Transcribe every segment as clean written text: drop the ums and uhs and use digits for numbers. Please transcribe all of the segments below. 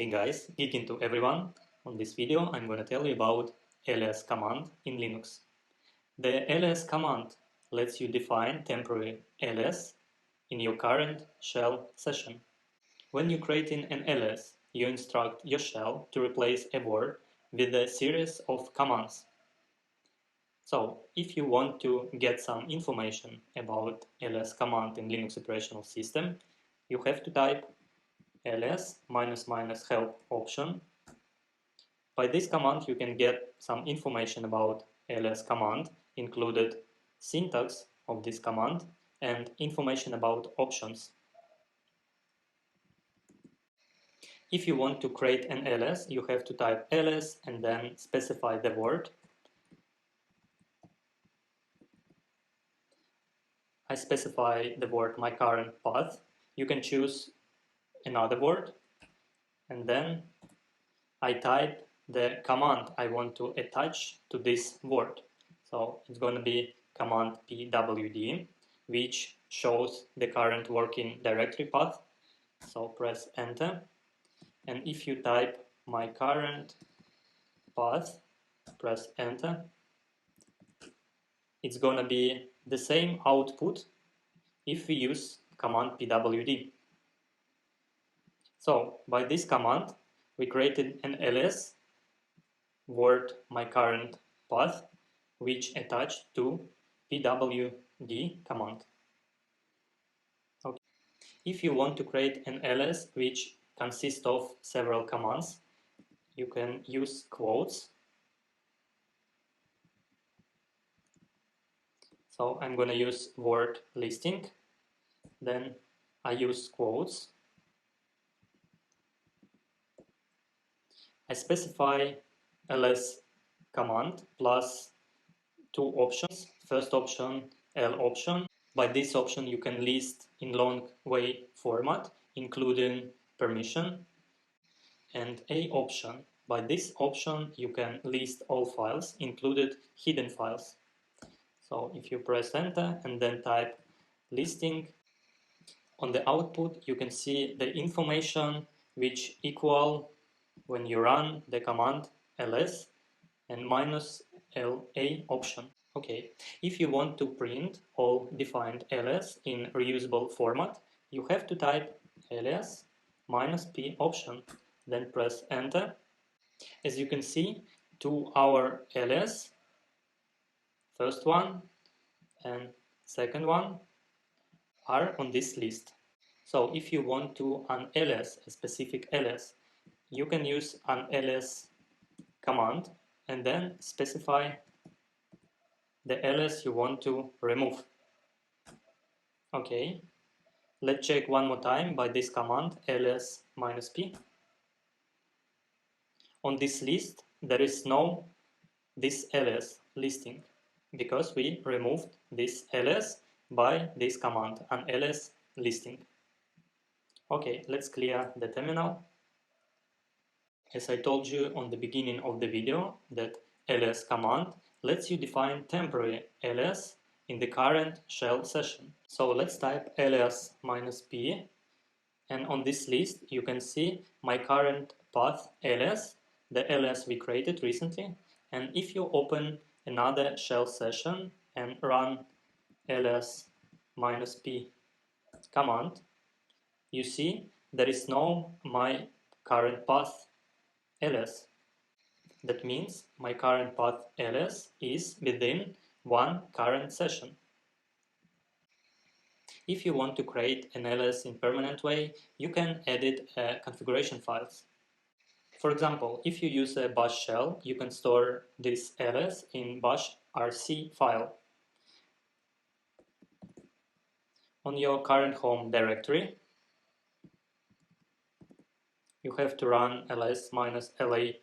Hey guys, Geeking to everyone. On this video I'm going to tell you about Alias command in Linux. The Alias command lets you define temporary alias in your current shell session. When you're creating an alias, you instruct your shell to replace a word with a series of commands. So, if you want to get some information about alias command in Linux operational system, you have to type alias --help option. By this command you can get some information about alias command, included syntax of this command and information about options. If you want to create an alias, you have to type alias and then specify the word. I specify the word my current path. You can choose another word and then I type the command I want to attach to this word. So it's going to be command pwd, which shows the current working directory path. So press enter. And if you type my current path, press enter, it's going to be the same output if we use command pwd. So by this command, we created an alias word my current path, which attached to pwd command. Okay. If you want to create an alias which consists of several commands, you can use quotes. So I'm going to use word listing, then I use quotes. I specify ls command plus two options. First option, L option. By this option you can list in long way format, including permission, and A option. By this option you can list all files, included hidden files. So if you press enter and then type listing, on the output you can see the information which equal when you run the command ls and minus LA option. Okay, if you want to print all defined alias in reusable format, you have to type alias -p option, then press enter. As you can see, to our alias, first one and second one, are on this list. So if you want to unalias a specific alias, you can use unalias command and then specify the alias you want to remove. Okay, let's check one more time by this command alias -p. On this list there is no this alias listing because we removed this alias by this command, an alias listing. Okay, let's clear the terminal. As I told you on the beginning of the video, that alias command lets you define temporary alias in the current shell session. So let's type alias -p, and on this list you can see my current path alias, the alias we created recently. And if you open another shell session and run alias -p command, you see there is no my current path alias. That means my current path alias is within one current session. If you want to create an alias in permanent way, you can edit configuration files. For example, if you use a bash shell, you can store this alias in bash rc file. On your current home directory, you have to run ls -la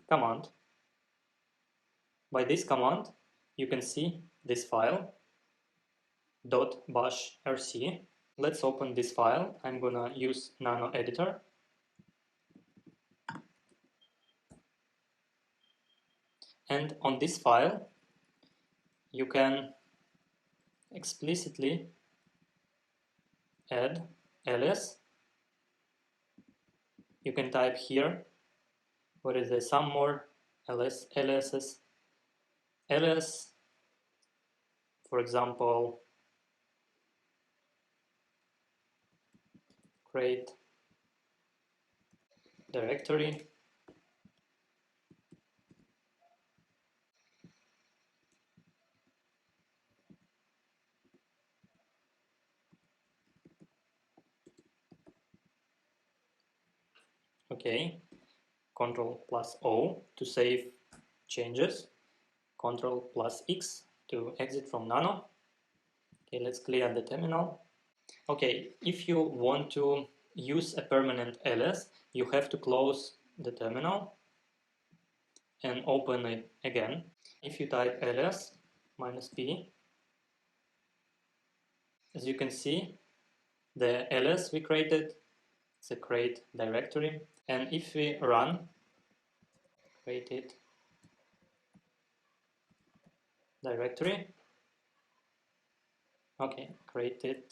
command. By this command, you can see this file .bashrc. Let's open this file. I'm gonna use nano editor. And on this file, you can explicitly add alias. you can type here, what is there, some more aliases. Alias, for example, create directory. Okay, Control plus O to save changes, Control plus X to exit from nano. Okay, let's clear the terminal. Okay, if you want to use a permanent alias, you have to close the terminal and open it again. If you type alias -p, as you can see, the alias we created is a create directory. And if we run created directory, okay, created,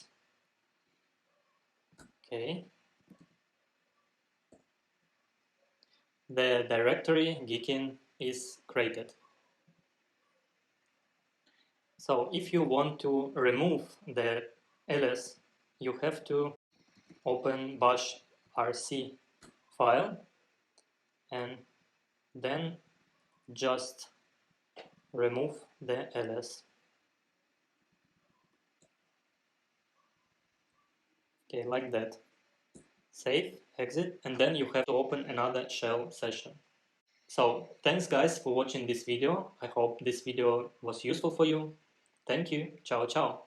okay, the directory Geeking is created. So if you want to remove the alias, you have to open bash rc file and then just remove the alias. Okay, like that. Save, exit, and then you have to open another shell session. So thanks guys for watching this video. I hope this video was useful for you. Thank you. Ciao, ciao.